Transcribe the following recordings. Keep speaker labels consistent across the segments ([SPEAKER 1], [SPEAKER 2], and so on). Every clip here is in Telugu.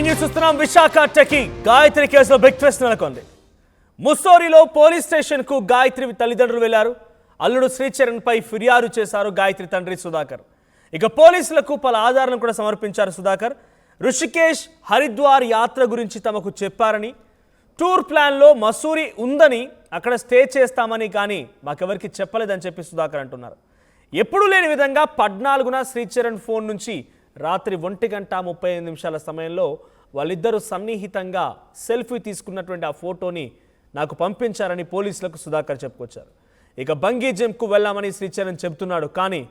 [SPEAKER 1] న్యూస్ చూస్తున్నాం. విశాఖ టెకి గాయత్రి కేసులో బిగ్ ట్విస్ట్ నెలకొంది. ముస్సోరిలో పోలీస్ స్టేషన్ కు గాయత్రి తల్లిదండ్రులు వెళ్లారు. అల్లుడు శ్రీచరణ్ పై ఫిర్యాదు చేశారు గాయత్రి తండ్రి సుధాకర్. ఇక పోలీసులకు పలు ఆధారాలను కూడా సమర్పించారు సుధాకర్. ఋషికేశ్ హరిద్వార్ యాత్ర గురించి తమకు చెప్పారని, టూర్ ప్లాన్లో మసూరి ఉందని, అక్కడ స్టే చేస్తామని కానీ మాకెవరికి చెప్పలేదని చెప్పి సుధాకర్ అంటున్నారు. ఎప్పుడూ లేని విధంగా 14న శ్రీచరణ్ ఫోన్ నుంచి రాత్రి 1:35 సమయంలో వాళ్ళిద్దరూ సన్నిహితంగా సెల్ఫీ తీసుకున్నటువంటి ఆ ఫోటోని నాకు పంపించారని పోలీసులకు సుధాకర్ చెప్పుకొచ్చారు. ఇక బంగీ జంప్కు వెళ్ళామని శ్రీచరణ్ చెబుతున్నాడు. కానీ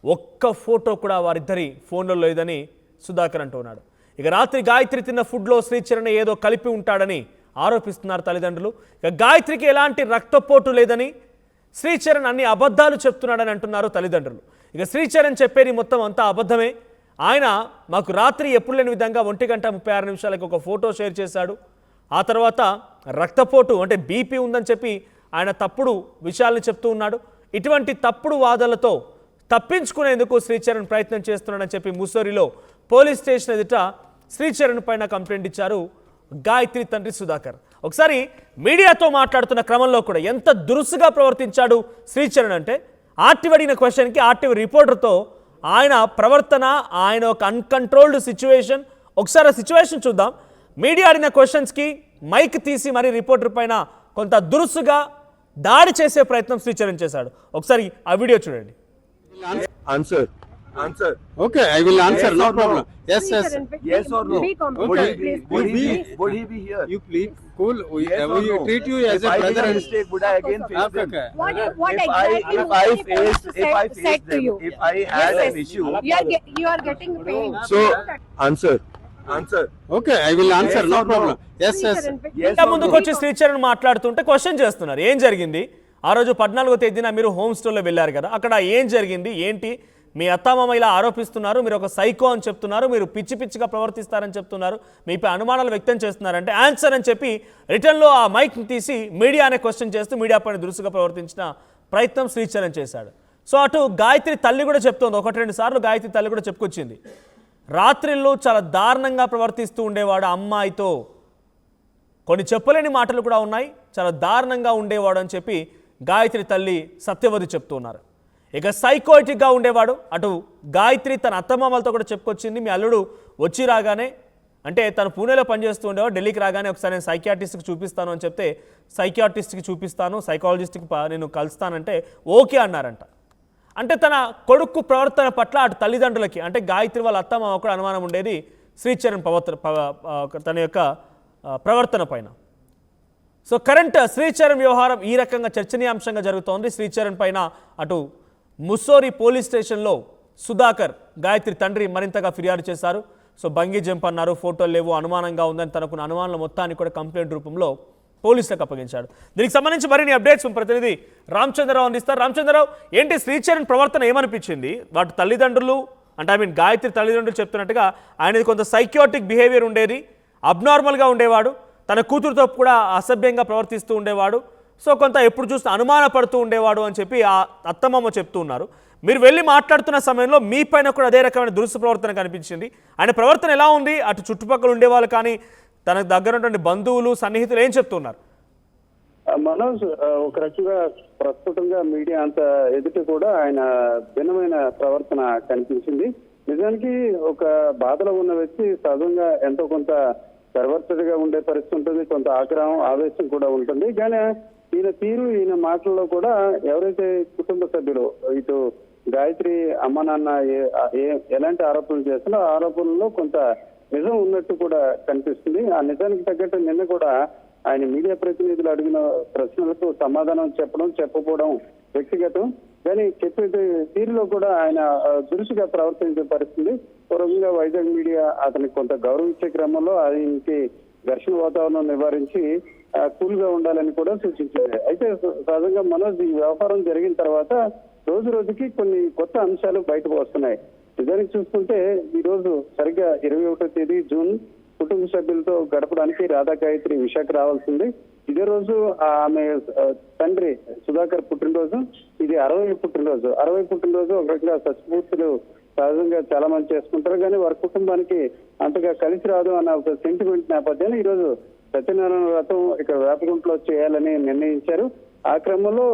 [SPEAKER 1] ఒక్క ఫోటో కూడా వారిద్దరి ఫోన్లో లేదని సుధాకర్ అంటున్నాడు. ఇక రాత్రి గాయత్రి తిన్న ఫుడ్లో శ్రీచరణ్ ఏదో కలిపి ఉంటాడని ఆరోపిస్తున్నారు తల్లిదండ్రులు. ఇక గాయత్రికి ఎలాంటి రక్తపోటు లేదని, శ్రీచరణ్ అన్ని అబద్ధాలు చెప్తున్నాడని అంటున్నారు తల్లిదండ్రులు. ఇక శ్రీచరణ్ చెప్పేది మొత్తం అంతా అబద్ధమే. ఆయన మాకు రాత్రి ఎప్పుడు లేని విధంగా 1:36 ఒక ఫోటో షేర్ చేశాడు. ఆ తర్వాత రక్తపోటు అంటే బీపీ ఉందని చెప్పి ఆయన తప్పుడు విషయాలను చెప్తూ ఉన్నాడు. ఇటువంటి తప్పుడు వాదనలతో తప్పించుకునేందుకు శ్రీచరణ్ ప్రయత్నం చేస్తున్నాడని చెప్పి ముస్సోరిలో పోలీస్ స్టేషన్ ఎదుట శ్రీచరణ్ పైన కంప్లైంట్ ఇచ్చారు గాయత్రి తండ్రి సుధాకర్. ఒకసారి మీడియాతో మాట్లాడుతున్న క్రమంలో కూడా ఎంత దురుసుగా ప్రవర్తించాడు శ్రీచరణ్ అంటే, ఆర్టీవీ అడిగిన క్వశ్చన్కి ఆర్టీవీ రిపోర్టర్తో ఆయన ప్రవర్తన, ఆయన ఒక అన్కంట్రోల్డ్ సిచ్యువేషన్. ఒకసారి ఆ సిచ్యువేషన్ చూద్దాం. మీడియా అడిగిన క్వశ్చన్స్కి మైక్ తీసి మరి రిపోర్టర్ పైన కొంత దురుసుగా దాడి చేసే ప్రయత్నం శ్రీచరణ్ చేశాడు. ఒకసారి ఆ వీడియో చూడండి.
[SPEAKER 2] Answer.
[SPEAKER 3] Okay, I will answer. No problem. Yes, yes.
[SPEAKER 2] Yes or no? Would he be here?
[SPEAKER 3] You please cool.
[SPEAKER 2] Yes or
[SPEAKER 3] We
[SPEAKER 2] no?
[SPEAKER 3] treat you as
[SPEAKER 2] If
[SPEAKER 3] a
[SPEAKER 2] I
[SPEAKER 3] brother
[SPEAKER 2] make a
[SPEAKER 3] and
[SPEAKER 2] mistake, would I again face them?
[SPEAKER 3] okay.
[SPEAKER 4] What
[SPEAKER 2] If
[SPEAKER 4] exactly
[SPEAKER 2] I
[SPEAKER 4] said
[SPEAKER 2] face
[SPEAKER 4] to
[SPEAKER 2] them,
[SPEAKER 4] you?
[SPEAKER 2] if I had
[SPEAKER 4] Yes,
[SPEAKER 2] an
[SPEAKER 4] yes.
[SPEAKER 2] issue.
[SPEAKER 4] You are getting pain.
[SPEAKER 2] So, answer.
[SPEAKER 3] Okay, I will answer.
[SPEAKER 2] Yes
[SPEAKER 3] No
[SPEAKER 2] or no?
[SPEAKER 3] problem. Yes, yes.
[SPEAKER 2] Yes
[SPEAKER 1] ఇంకా
[SPEAKER 2] or
[SPEAKER 1] ముందుకు
[SPEAKER 2] no?
[SPEAKER 1] వచ్చి శ్రీచరణ్ మాట్లాడుతుంటే క్వశ్చన్ చేస్తున్నారు. ఏం జరిగింది ఆ రోజు 14వ తేదీన మీరు హోమ్ స్టోర్లో వెళ్ళారు కదా, అక్కడ ఏం జరిగింది ఏంటి? మీ అత్తామామ ఇలా ఆరోపిస్తున్నారు, మీరు ఒక సైకో అని చెప్తున్నారు, మీరు పిచ్చి పిచ్చిగా ప్రవర్తిస్తారని చెప్తున్నారు, మీపై అనుమానాలు వ్యక్తం చేస్తున్నారంటే ఆన్సర్ అని చెప్పి రిటర్న్లో ఆ మైక్ని తీసి మీడియా అనే క్వశ్చన్ చేస్తూ మీడియా పైన దురుసుగా ప్రవర్తించిన ప్రయత్నం శ్రీచరణ్ చేశాడు. సో అటు గాయత్రి తల్లి కూడా చెప్తోంది, 1-2 సార్లు గాయత్రి తల్లి కూడా చెప్పుకొచ్చింది, రాత్రిళ్ళు చాలా దారుణంగా ప్రవర్తిస్తూ ఉండేవాడు అమ్మాయితో, కొన్ని చెప్పలేని మాటలు కూడా ఉన్నాయి, చాలా దారుణంగా ఉండేవాడు అని చెప్పి గాయత్రి తల్లి సత్యవతి చెప్తున్నారు. ఇక సైకోటిక్గా ఉండేవాడు. అటు గాయత్రి తన అత్తమామలతో కూడా చెప్పుకొచ్చింది, మీ అల్లుడు వచ్చి రాగానే అంటే తను పూణేలో పనిచేస్తూ ఉండేవాడు, ఢిల్లీకి రాగానే ఒకసారి నేను సైకియాట్రిస్ట్కి చూపిస్తాను అని చెప్తే సైకియాట్రిస్ట్కి చూపిస్తాను, సైకాలజిస్ట్కి నేను కలుస్తానంటే ఓకే అన్నారంట. అంటే తన కొడుకు ప్రవర్తన పట్ల అటు తల్లిదండ్రులకి అంటే గాయత్రి వాళ్ళ అత్తమామ కూడా అనుమానం ఉండేది శ్రీచరణ్ తన యొక్క ప్రవర్తన పైన. సో కరెంట్ శ్రీచరణ్ వ్యవహారం ఈ రకంగా చర్చనీయాంశంగా జరుగుతోంది. శ్రీచరణ్ పైన అటు ముస్సోరి పోలీస్ స్టేషన్లో సుధాకర్ గాయత్రి తండ్రి మరింతగా ఫిర్యాదు చేశారు. సో బంగీ జంప్ అన్నారు, ఫోటోలు లేవు, అనుమానంగా ఉందని తనకున్న అనుమానాల మొత్తాన్ని కూడా కంప్లైంట్ రూపంలో పోలీసులకు అప్పగించాడు. దీనికి సంబంధించి మరిన్ని అప్డేట్స్ ప్రతినిధి రామచంద్రరావు అందిస్తారు. రామచంద్రరావు, ఏంటి శ్రీచరణ్ ప్రవర్తన ఏమనిపించింది? వాటి తల్లిదండ్రులు అంటే గాయత్రి తల్లిదండ్రులు చెప్తున్నట్టుగా ఆయనది కొంత సైకియాటిక్ బిహేవియర్ ఉండేది, అబ్నార్మల్గా ఉండేవాడు, తన కూతురుతో కూడా అసభ్యంగా ప్రవర్తిస్తూ ఉండేవాడు, సో కొంత ఎప్పుడు చూస్తే అనుమాన పడుతూ ఉండేవాడు అని చెప్పి ఆ అత్తమామ చెప్తూ ఉన్నారు. మీరు వెళ్ళి మాట్లాడుతున్న సమయంలో మీ పైన కూడా అదే రకమైన దురుసు ప్రవర్తన కనిపించింది. ఆయన ప్రవర్తన ఎలా ఉంది? అటు చుట్టుపక్కల ఉండేవాళ్ళు కానీ తనకు దగ్గర ఉన్నటువంటి బంధువులు సన్నిహితులు ఏం చెప్తున్నారు?
[SPEAKER 5] మనోజ్, ఒక రకంగా ప్రస్తుతంగా మీడియా అంత ఎదుటి కూడా ఆయన భిన్నమైన ప్రవర్తన కనిపించింది. నిజానికి ఒక బాధలో ఉన్న వ్యక్తి సహజంగా ఎంతో కొంత పరివర్తనగా ఉండే పరిస్థితి ఉంటుంది, కొంత ఆగ్రహం ఆవేశం కూడా ఉంటుంది. కానీ ఈయన తీరు, ఈయన మాటల్లో కూడా ఎవరైతే కుటుంబ సభ్యులు ఇటు గాయత్రి అమ్మ నాన్న ఎలాంటి ఆరోపణలు చేస్తున్నా ఆ ఆరోపణల్లో కొంత నిజం ఉన్నట్టు కూడా కనిపిస్తుంది. ఆ నిజానికి తగ్గట్టు నిన్న కూడా ఆయన మీడియా ప్రతినిధులు అడిగిన ప్రశ్నలకు సమాధానం చెప్పకపోవడం వ్యక్తిగతం, కానీ చెప్పే తీరులో కూడా ఆయన దురుసుగా ప్రవర్తించే పరిస్థితి. పూర్వంగా వైజాగ్ మీడియా అతనికి కొంత గౌరవించే క్రమంలో ఆయనకి ఘర్షణ వాతావరణం నివారించి కూల్ గా ఉండాలని కూడా సూచించింది. అయితే సహజంగా మనోజ్, ఈ వ్యవహారం జరిగిన తర్వాత రోజు రోజుకి కొన్ని కొత్త అంశాలు బయటకు వస్తున్నాయి. నిజానికి చూసుకుంటే ఈ రోజు సరిగ్గా 21వ తేదీ జూన్ కుటుంబ సభ్యులతో గడపడానికి రాధా గాయత్రి విశాఖ రావాల్సింది. ఇదే రోజు ఆమె తండ్రి సుధాకర్ పుట్టినరోజు, ఇది 60వ పుట్టినరోజు. 60వ పుట్టినరోజు ఒక రకంగా సత్యమూర్తులు సహజంగా చాలా మంది చేసుకుంటారు, కానీ వారి కుటుంబానికి అంతగా కలిసి రాదు అన్న ఒక సెంటిమెంట్ నేపథ్యంలో ఈ రోజు సత్యనారాయణ వ్రతం ఇక్కడ వేపగుంటలో చేయాలని నిర్ణయించారు. ఆ క్రమంలో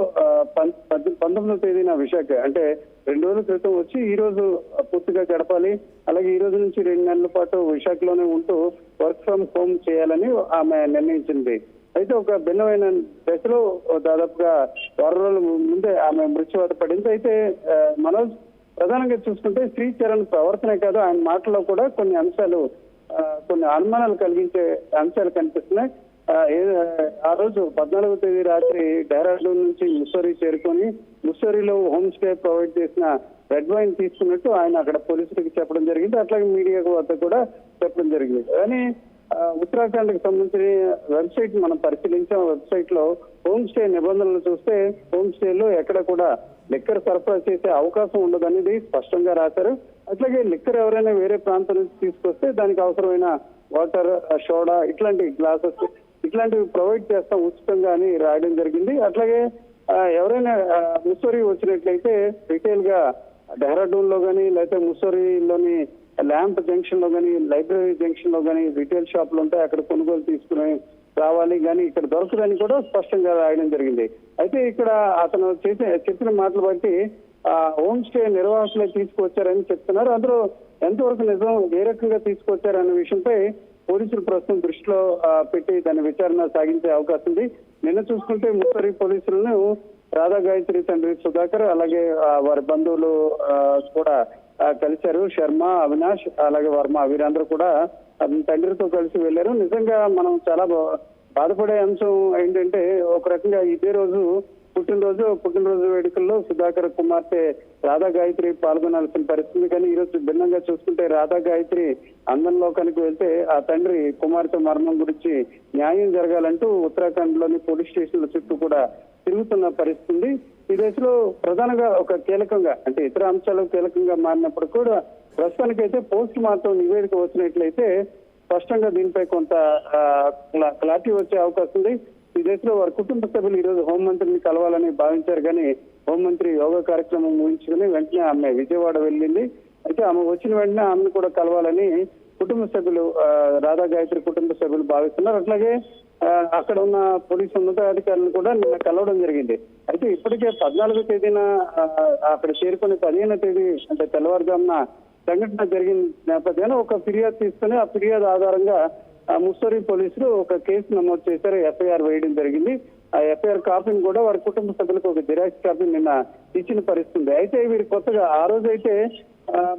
[SPEAKER 5] 19వ తేదీన విశాఖ అంటే 2 రోజుల క్రితం వచ్చి ఈ రోజు పూర్తిగా గడపాలి, అలాగే ఈ రోజు నుంచి 2 నెలల పాటు విశాఖలోనే ఉంటూ వర్క్ ఫ్రం హోమ్ చేయాలని ఆమె నిర్ణయించింది. అయితే ఒక భిన్నమైన దశలో దాదాపుగా 6 రోజుల ముందే ఆమె మృత్యువాత పడింది. అయితే మనోజ్, ప్రధానంగా చూసుకుంటే శ్రీచరణ్ ప్రవర్తనే కాదు ఆయన మాటల్లో కూడా కొన్ని అంశాలు కొన్ని అనుమానాలు కలిగించే అంశాలు కనిపిస్తున్నాయి. ఆ రోజు 14వ తేదీ రాత్రి డెహ్రాడూన్ నుంచి ముస్సోరీ చేరుకొని ముస్సోరీలో హోమ్ స్టే ప్రొవైడ్ చేసిన రెడ్ వైన్ తీసుకున్నట్టు ఆయన అక్కడ పోలీసులకు చెప్పడం జరిగింది, అట్లాగే మీడియా వద్ద కూడా చెప్పడం జరిగింది. కానీ ఉత్తరాఖండ్ కి సంబంధించిన వెబ్సైట్ మనం పరిశీలించాం. వెబ్సైట్ లో హోమ్ స్టే నిబంధనలు చూస్తే హోమ్ స్టేలో ఎక్కడ కూడా లిక్కర్ సరఫరా చేసే అవకాశం ఉండదనేది స్పష్టంగా రాశారు. అట్లాగే లిక్కర్ ఎవరైనా వేరే ప్రాంతం నుంచి తీసుకొస్తే దానికి అవసరమైన వాటర్, సోడా ఇట్లాంటి గ్లాసెస్ ఇట్లాంటివి ప్రొవైడ్ చేస్తాం ఉచితంగా అని రాయడం జరిగింది. అట్లాగే ఎవరైనా ముస్సోరీ వచ్చినట్లయితే రిటైల్ గా డెహ్రాడూన్ లో కానీ లేకపోతే ముస్సోరీలోని ల్యాంప్ జంక్షన్ లో కానీ లైబ్రరీ జంక్షన్ లో కానీ రిటైల్ షాపులు ఉంటాయి, అక్కడ కొనుగోలు తీసుకుని రావాలి, కానీ ఇక్కడ దొరకదని కూడా స్పష్టంగా రాయడం జరిగింది. అయితే ఇక్కడ అతను చెప్పిన మాటలు బట్టి హోమ్ స్టే నిర్వాహకులే తీసుకువచ్చారని చెప్తున్నారు. అందులో ఎంతవరకు నిజం, ఏ రకంగా తీసుకొచ్చారన్న విషయంపై పోలీసులు ప్రస్తుతం దృష్టిలో పెట్టి దాని విచారణ సాగించే అవకాశం ఉంది. నిన్న చూసుకుంటే ముస్సోరీ పోలీసులను రాధా గాయత్రి తండ్రి సుధాకర్ అలాగే వారి బంధువులు కూడా కలిశారు. శర్మ, అవినాష్ అలాగే వర్మ వీరందరూ కూడా తండ్రితో కలిసి వెళ్లారు. నిజంగా మనం చాలా బాధపడే అంశం ఏంటంటే ఒక రకంగా ఇదే రోజు పుట్టినరోజు వేడుకల్లో సుధాకర్ కుమార్తె రాధా గాయత్రి పాల్గొనాల్సిన పరిస్థితి. కానీ ఈ రోజు భిన్నంగా చూసుకుంటే రాధా గాయత్రి అందంలోకానికి వెళ్తే ఆ తండ్రి కుమార్తె మరణం గురించి న్యాయం జరగాలంటూ ఉత్తరాఖండ్ లోని పోలీస్ స్టేషన్ల చుట్టూ కూడా తిరుగుతున్న పరిస్థితి. ఈ దశలో ప్రధానంగా ఒక కీలకంగా అంటే ఇతర అంశాలు కీలకంగా మారినప్పుడు కూడా ప్రస్తుతానికైతే పోస్ట్ మార్టం నివేదిక వచ్చినట్లయితే స్పష్టంగా దీనిపై కొంత క్లారిటీ వచ్చే అవకాశం ఉంది. ఈ దశలో వారి కుటుంబ సభ్యులు ఈ రోజు హోంమంత్రిని కలవాలని భావించారు, కానీ హోంమంత్రి యోగా కార్యక్రమం ముగించుకుని వెంటనే ఆమె విజయవాడ వెళ్ళింది. అయితే ఆమె వచ్చిన వెంటనే ఆమెను కూడా కలవాలని కుటుంబ సభ్యులు రాధా గాయత్రి కుటుంబ సభ్యులు భావిస్తున్నారు. అట్లాగే అక్కడ ఉన్న పోలీసు ఉన్నతాధికారులను కూడా నిన్న కలవడం జరిగింది. అయితే ఇప్పటికే 14వ తేదీన అక్కడ చేరుకుని 15వ తేదీ అంటే తెల్లవారుజామున సంఘటన జరిగిన నేపథ్యంలో ఒక ఫిర్యాదు తీసుకుని ఆ ఫిర్యాదు ఆధారంగా ముస్సోరీ పోలీసులు ఒక కేసు నమోదు చేశారు, ఎఫ్ఐఆర్ వేయడం జరిగింది. ఆ ఎఫ్ఐఆర్ కాపీని కూడా వారి కుటుంబ సభ్యులకు ఒక జిరాక్స్ కాపీ నిన్న ఇచ్చిన పరిస్థితి. అయితే వీరు కొత్తగా ఆ రోజైతే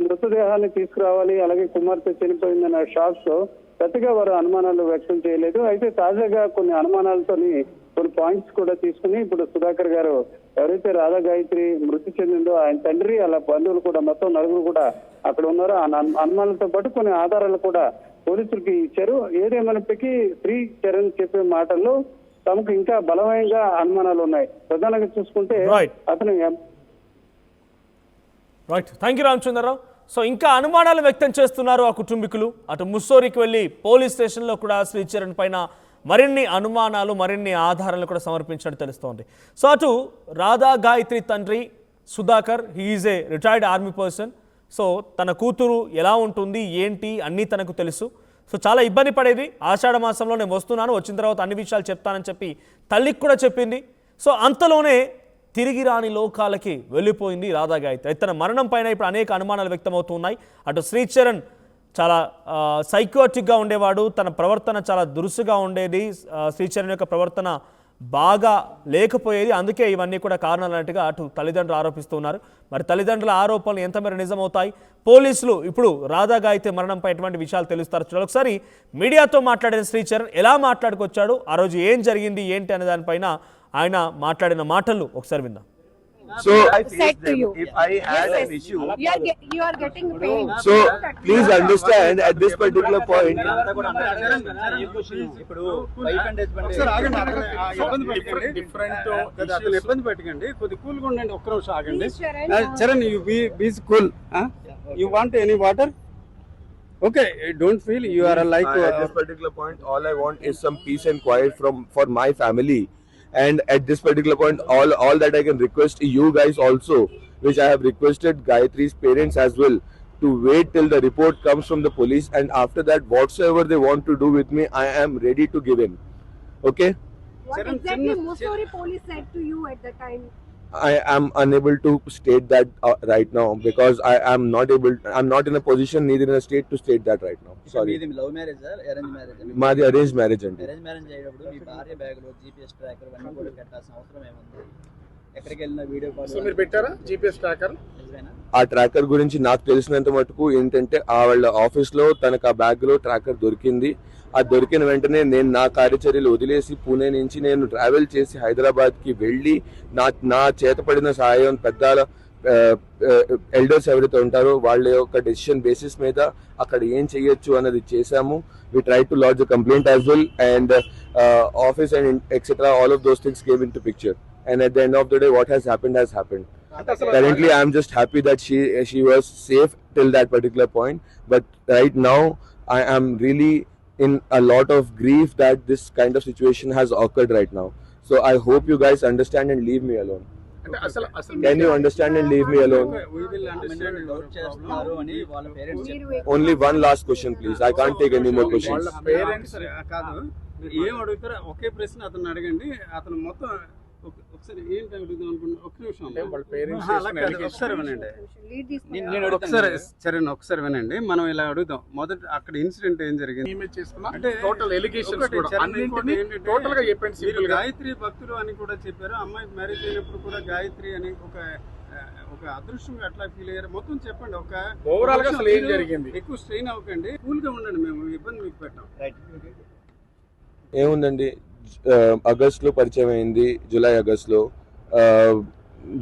[SPEAKER 5] మృతదేహాన్ని తీసుకురావాలి అలాగే కుమార్తె చనిపోయిందన్న షాక్ తో పెద్దగా వారు అనుమానాలు వ్యక్తం చేయలేదు. అయితే తాజాగా కొన్ని అనుమానాలతోని కొన్ని పాయింట్స్ కూడా తీసుకుని ఇప్పుడు సుధాకర్ గారు ఎవరైతే రాధా గాయత్రి మృతి చెందిందో ఆయన తండ్రి అలా బంధువులు కూడా మొత్తం 4 కూడా అక్కడ ఉన్నారు. ఆ అనుమానాలతో పాటు కొన్ని ఆధారాలు కూడా పోలీసులకి ఇచ్చారు. ఏదేమైనప్పటికీ శ్రీచరణ్ చెప్పే మాటల్లో తమకు ఇంకా బలమైనగా అనుమానాలు ఉన్నాయి. ప్రధానంగా చూసుకుంటే అతను
[SPEAKER 1] థ్యాంక్ యూ రామచంద్రరావు. సో ఇంకా అనుమానాలు వ్యక్తం చేస్తున్నారు ఆ కుటుంబీకులు. అటు ముస్సోరీకి వెళ్ళి పోలీస్ స్టేషన్లో కూడా శ్రీచరణ్ పైన మరిన్ని అనుమానాలు మరిన్ని ఆధారాలు కూడా సమర్పించినట్టు తెలుస్తోంది. సో అటు రాధా గాయత్రి తండ్రి సుధాకర్, హీఈజ్ ఏ రిటైర్డ్ ఆర్మీ పర్సన్. సో తన కూతురు ఎలా ఉంటుంది ఏంటి అన్నీ తనకు తెలుసు. సో చాలా ఇబ్బంది పడేది, ఆషాఢ మాసంలో నేను వస్తున్నాను, వచ్చిన తర్వాత అన్ని విషయాలు చెప్తానని చెప్పి తల్లికి కూడా చెప్పింది. సో అంతలోనే తిరిగి రాని లోకాలకి వెళ్ళిపోయింది రాధా గాయత్రి. తన మరణం పైన ఇప్పుడు అనేక అనుమానాలు వ్యక్తమవుతున్నాయి. అటు శ్రీచరణ్ చాలా సైకోటిక్గా ఉండేవాడు, తన ప్రవర్తన చాలా దురుసుగా ఉండేది, శ్రీచరణ్ యొక్క ప్రవర్తన బాగా లేకపోయేది, అందుకే ఇవన్నీ కూడా కారణాలు అన్నట్టుగా అటు తల్లిదండ్రులు ఆరోపిస్తున్నారు. మరి తల్లిదండ్రుల ఆరోపణలు ఎంతమేర నిజమవుతాయి, పోలీసులు ఇప్పుడు రాధా గాయత్రి మరణంపై ఎటువంటి విషయాలు తెలుస్తారు చూడాలి. ఒకసారి మీడియాతో మాట్లాడిన శ్రీచరణ్ ఎలా మాట్లాడుకొచ్చాడు, ఆ రోజు ఏం జరిగింది ఏంటి అనే దానిపైన ఆయన మాట్లాడిన మాటలు ఒకసారి విందాం.
[SPEAKER 6] So
[SPEAKER 4] I said to you,
[SPEAKER 6] if I had an issue,
[SPEAKER 4] you are getting paid.
[SPEAKER 6] so please understand at this particular point.
[SPEAKER 3] ఇబ్బంది పెట్టకండి, కొద్ది కూల్ గా ఉండండి, ఒక్క నిమిషం ఆగండి. Charan, you be cool. You want any water? Okay, don't feel you are like
[SPEAKER 6] At this particular point, all I want is some peace and quiet for my family. And at this particular point, all that I can request you guys also which I have requested Gayatri's parents as well to wait till the report comes from the police, and after that whatsoever they want to do with me, I am ready to give in. Okay?
[SPEAKER 2] What
[SPEAKER 3] Charan,
[SPEAKER 2] exactly
[SPEAKER 3] Charan,
[SPEAKER 2] Mussoorie police said to you at the time?
[SPEAKER 6] I am unable to state that right now because I'm not in a position, neither in a state to state that right now. Sorry.
[SPEAKER 7] మీది లవ్ మ్యారేజ్ అరేంజ్ మ్యారేజ్
[SPEAKER 6] మాది అరేంజ్ మ్యారేజ్ అండి.
[SPEAKER 7] అరేంజ్ మ్యారేజ్ అయ్యేటప్పుడు మీ భార్య బ్యాగ్ లో జీపీఎస్ ట్రాకర్ అన్నీ కూడా పెట్టాల్సిన అవసరం ఏముంది? ఎక్కడికి వెళ్ళినా వీడియో కాల్
[SPEAKER 8] సో మీరు పెట్టారా జీపీఎస్ ట్రాకర్?
[SPEAKER 7] నిజమేనా?
[SPEAKER 6] ఆ ట్రాకర్ గురించి నాకు తెలిసినంత మటుకు ఏంటంటే వాళ్ళ ఆఫీస్ లో తనకు ఆ బ్యాగ్ లో ట్రాకర్ దొరికింది. ఆ దొరికిన వెంటనే నేను నా కార్యచర్యలు వదిలేసి పూణే నుంచి నేను ట్రావెల్ చేసి హైదరాబాద్ కి వెళ్ళి నా చేతపడిన సహాయం పెద్దాల ఎల్డర్స్ ఎవరైతే ఉంటారో వాళ్ళ యొక్క డెసిషన్ బేసిస్ మీద అక్కడ ఏం చేయొచ్చు అన్నది చేశాము. We try to lodge a complaint as well and office and etcetera all of those things came into picture. And at the end of the day, what has happened has happened. Currently, I am just happy that she was safe till that particular point. But right now, I am really in a lot of grief that this kind of situation has occurred right now. So I hope you guys understand and leave me alone.
[SPEAKER 8] అంటే అసలు
[SPEAKER 6] Can you understand and leave me alone?
[SPEAKER 3] We will understand your
[SPEAKER 7] doubt చేస్తున్నారు అని వాళ్ళ పేరెంట్స్
[SPEAKER 2] మీరు
[SPEAKER 6] Only one last question, please. I can't take any more questions.
[SPEAKER 3] వాళ్ళ పేరెంట్స్ కాదు, ఏం అడుగుతారో ఒకే ప్రశ్న అతను అడగండి. అతను మొత్తం ఒకసారి ఏంటి అడుగుదాం అనుకున్నా, ఒక్క నిమిషం.
[SPEAKER 8] వాళ్ళ పేరెంట్స్
[SPEAKER 3] అలా కాదు, ఒకసారి వినండి.
[SPEAKER 2] lead this
[SPEAKER 7] నేను
[SPEAKER 3] ఒకసారి చరణ్ ఒకసారి వినండి. మనం ఇలా అడుగుదాం. మొదట అక్కడ ఇన్సిడెంట్ ఏం జరిగింది
[SPEAKER 8] ఇమేజ్ చేసుకున్నా
[SPEAKER 3] అంటే
[SPEAKER 8] టోటల్ ఎలిగేషన్స్
[SPEAKER 3] ఒకటి
[SPEAKER 8] కూడా
[SPEAKER 3] చరణ్
[SPEAKER 8] అన్నింటినీ
[SPEAKER 3] ఏంటంటే
[SPEAKER 8] టోటల్ గా చెప్పండి
[SPEAKER 3] మీరు
[SPEAKER 8] సింపుల్ గా.
[SPEAKER 3] గాయత్రి భక్తులు అని కూడా చెప్పారు. అమ్మాయి మ్యారేజ్ అయినప్పుడు కూడా గాయత్రి అని ఒక అదృష్టంగా అట్లా ఫీల్ అయ్యారు. మొత్తం చెప్పండి. ఒక
[SPEAKER 8] ఓవరాల్ గా అసలు ఏం జరిగింది?
[SPEAKER 3] ఎక్కువ స్ట్రెయిన్ అవ్వకండి, కూల్ గా ఉండండి. మేము ఇబ్బంది మీకు పెట్టాం.
[SPEAKER 6] ఏముందండి, ఆగస్ట్లో పరిచయం అయింది, జూలై ఆగస్ట్లో.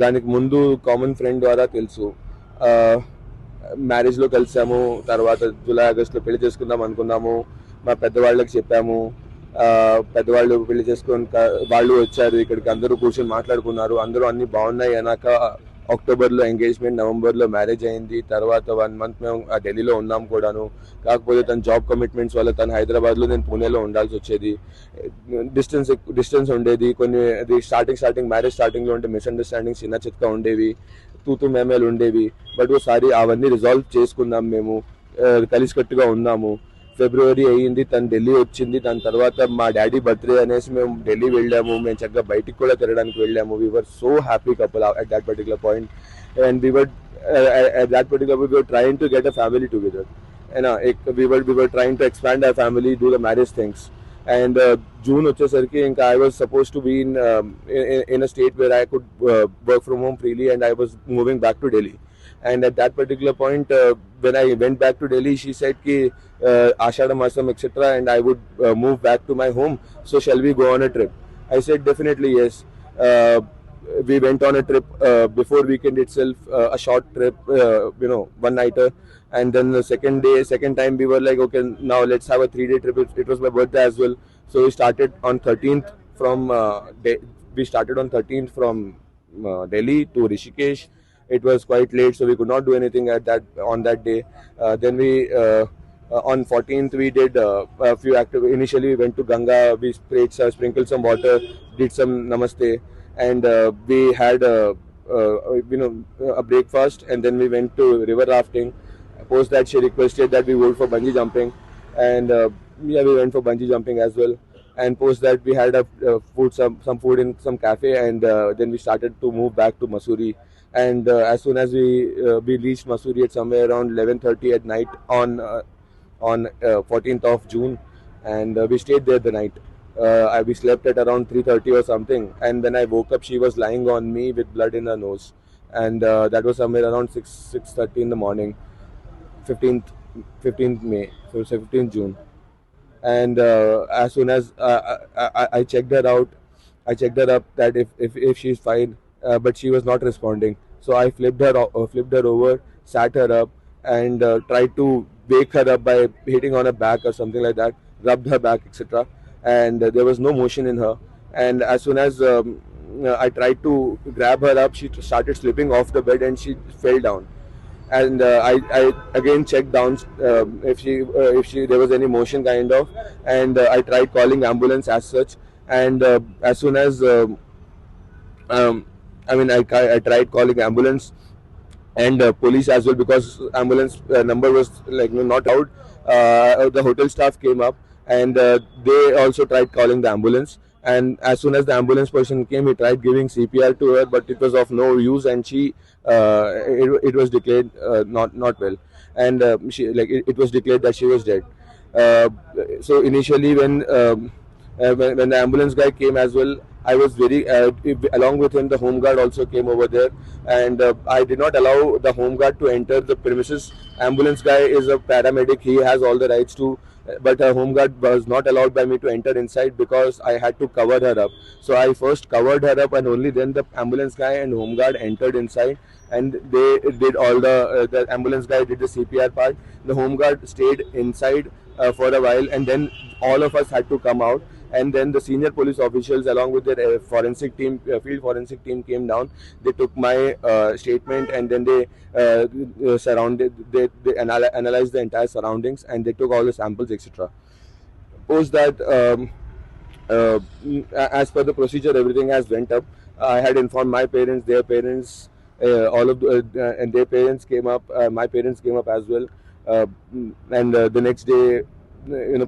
[SPEAKER 6] దానికి ముందు కామన్ ఫ్రెండ్ ద్వారా తెలుసు. మ్యారేజ్లో కలిసాము, తర్వాత జూలై ఆగస్ట్లో పెళ్లి చేసుకుందాం అనుకున్నాము. మా పెద్దవాళ్ళకి చెప్పాము. పెద్దవాళ్ళు పెళ్లి చేసుకొని వాళ్ళు వచ్చారు ఇక్కడికి, అందరూ కూర్చొని మాట్లాడుకున్నారు. అందరూ అన్ని బాగున్నాయి అన్నాక అక్టోబర్లో ఎంగేజ్మెంట్, నవంబర్లో మ్యారేజ్ అయింది. తర్వాత 1 month మేము ఢిల్లీలో ఉన్నాం కూడాను. కాకపోతే తన జాబ్ కమిట్మెంట్స్ వల్ల తను హైదరాబాద్లో, నేను పూణేలో ఉండాల్సి వచ్చేది. డిస్టెన్స్ ఉండేది. కొన్ని స్టార్టింగ్ మ్యారేజ్ స్టార్టింగ్లో ఉంటే మిస్అండర్స్టాండింగ్స్ చిన్న చిత్కా ఉండేవి, తూతూ మేమేలు ఉండేవి. బట్ ఓసారి అవన్నీ రిజాల్వ్ చేసుకున్నాం. మేము కలిసికట్టుగా ఉన్నాము. ఫిబ్రవరి అయ్యింది, తను ఢిల్లీ వచ్చింది. దాని తర్వాత మా డాడీ బర్త్డే అనేసి మేము ఢిల్లీ వెళ్ళాము. మేము చక్కగా బయటికి కూడా తిరగడానికి వెళ్ళాము. We were so happy couple at that particular point. And we were at that particular we were trying to get a family together, and we were trying to expand our family, do the marriage things. And June వచ్చేసరికి ఇంకా I was supposed to be in a state where I could work from home freely, and I was moving back to Delhi. And at that particular point, when I went back to Delhi, she said ki Ashadha Masam etc, and I would move back to my home. So shall we go on a trip? I said definitely yes. We went on a trip before weekend itself, a short trip, one nighter. And then the second time we were like, okay, now let's have a 3-day trip. It was my birthday as well. So we started on 13th from Delhi to Rishikesh. It was quite late, so we could not do anything on that day. Then we on 14th we did a few activities. Initially we went to Ganga, we sprinkled some water, did some namaste, and we had a breakfast, and then we went to river rafting. Post that, she requested that we go for bungee jumping, and we went for bungee jumping as well. And post that we had some food in some cafe, and then we started to move back to Mussoorie. And as soon as we reached Mussoorie at somewhere around 11:30 at night on 14th of June, and we stayed there the night. We slept at around 3:30 or something, and when I woke up, she was lying on me with blood in her nose, and that was somewhere around 6:30 in the morning, 15th May, so 15th June. And as soon as I checked her out, I checked her up that if she's fine, but she was not responding. So I flipped her over, sat her up, and tried to wake her up by hitting on her back or something like that, rubbed her back, etc. And there was no motion in her. And as soon as I tried to grab her up, she started slipping off the bed and she fell down. And I again checked down if there was any motion kind of, and I tried calling ambulance as such. And as soon as I tried calling ambulance and police as well, because ambulance number was not out. The hotel staff came up, and they also tried calling the ambulance. And as soon as the ambulance person came, he tried giving CPR to her, but it was of no use, and it was declared not well, and it was declared that she was dead. So initially, when the ambulance guy came as well, I was along with him, the home guard also came over there, and I did not allow the home guard to enter the premises. Ambulance guy is a paramedic, he has all the rights to, but a home guard was not allowed by me to enter inside because I had to cover her up. So I first covered her up, and only then the ambulance guy and home guard entered inside, and they did all the ambulance guy did the CPR part. The home guard stayed inside for a while, and then all of us had to come out. And then the senior police officials, along with their forensic team, field forensic team, came down. They took my statement, and then they analyzed the entire surroundings, and they took all the samples, etc. Post that, as per the procedure, everything has went up. I had informed my parents, their parents, and their parents came up. My parents came up as well, and the next day,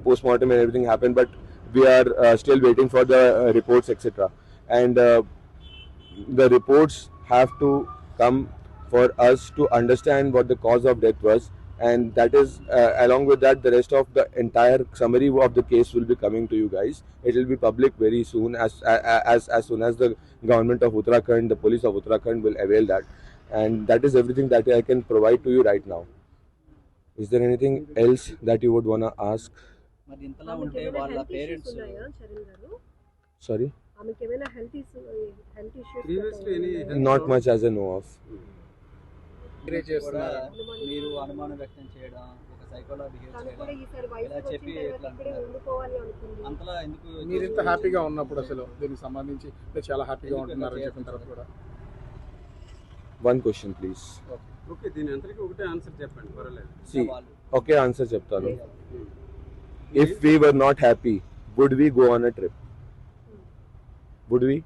[SPEAKER 6] postmortem and everything happened. But we are still waiting for the reports, etc. And the reports have to come for us to understand what the cause of death was, and that is along with that, the rest of the entire summary of the case will be coming to you guys. It will be public very soon, as soon as the government of Uttarakhand, the police of Uttarakhand will avail that. And that is everything that I can provide to you right now. Is there anything else that you would want to ask?
[SPEAKER 7] మరి ఇంతలా ఉంటే వాళ్ళ parents
[SPEAKER 6] Sorry?
[SPEAKER 3] Previously, any
[SPEAKER 6] Not much as I know of.
[SPEAKER 7] కూడా మీరు అనుమానం వ్యక్తం చేయడం, ఒక సైకోలా బిహేవ్ చేయడం, ఇలా చెప్పి ఇట్లా అంతలా ఎందుకు
[SPEAKER 8] మీరు ఇంత హ్యాపీగా ఉన్నప్పుడు అసలు దీనికి సంబంధించి మీరు చాలా హ్యాపీగా ఉంటున్నారని చెప్పిన తర్వాత కూడా
[SPEAKER 6] One question, please.
[SPEAKER 3] ఓకే, దీని అంతరికి ఒకటే ఆన్సర్ చెప్పండి, పర్వాలేదు.
[SPEAKER 6] See, okay, answer చెప్తాను. If we were not happy, would we go on a trip? Would we?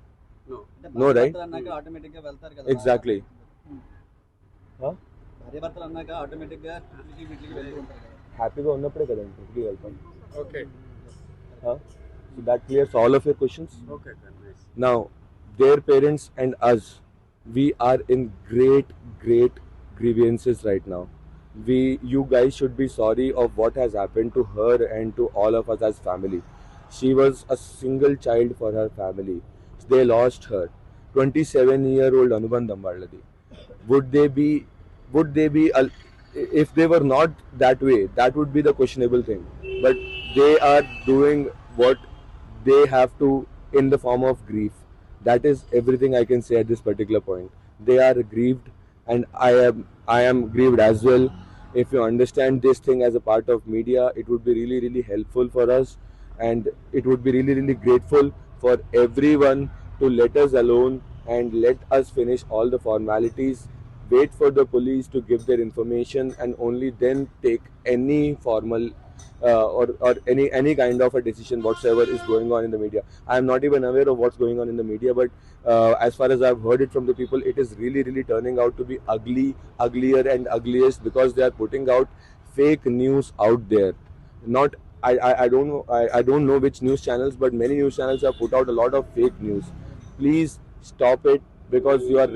[SPEAKER 6] No, right?
[SPEAKER 7] అన్నాక ఆటోమేటిక్ గా వెళ్తారు కదా.
[SPEAKER 6] Exactly.
[SPEAKER 7] భార్య భర్తలు అన్నాక ఆటోమేటిక్ గా వీటికి వెళ్తూ ఉంటారు కదా.
[SPEAKER 6] హ్యాపీగా ఉన్నప్పుడే కదా ఇంటికి వెళ్తాం.
[SPEAKER 8] Okay.
[SPEAKER 6] So that clears all of your questions.
[SPEAKER 3] Okay, nice.
[SPEAKER 6] Now, their parents and us, we are in great grievances right now. You guys should be sorry of what has happened to her and to all of us as family. She was a single child for her family. They lost her. 27-year-old Anubandham Valladi. Would they be if they were not that way, that would be the questionable thing. But they are doing what they have to in the form of grief. That is everything I can say at this particular point. They are grieved, and I am grieved as well. If you understand this thing as a part of media, it would be really helpful for us, and it would be really grateful for everyone to let us alone and let us finish all the formalities, wait for the police to give their information, and only then take any formal or any kind of a decision whatsoever is going on in the media. I am not even aware of what's going on in the media, but as far as I've heard it from the people, it is really turning out to be uglier and ugliest, because they are putting out fake news out there. I don't know which news channels, but many news channels have put out a lot of fake news. Please stop it, because you are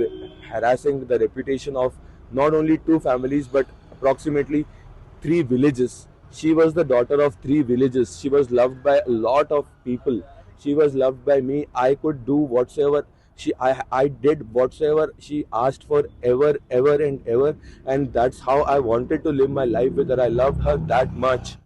[SPEAKER 6] harassing the reputation of not only 2 families but approximately 3 villages. She was the daughter of 3 villages. She was loved by a lot of people. She was loved by me. I could do whatsoever I did whatsoever she asked for, ever and ever, and that's how I wanted to live my life with her. I loved her that much.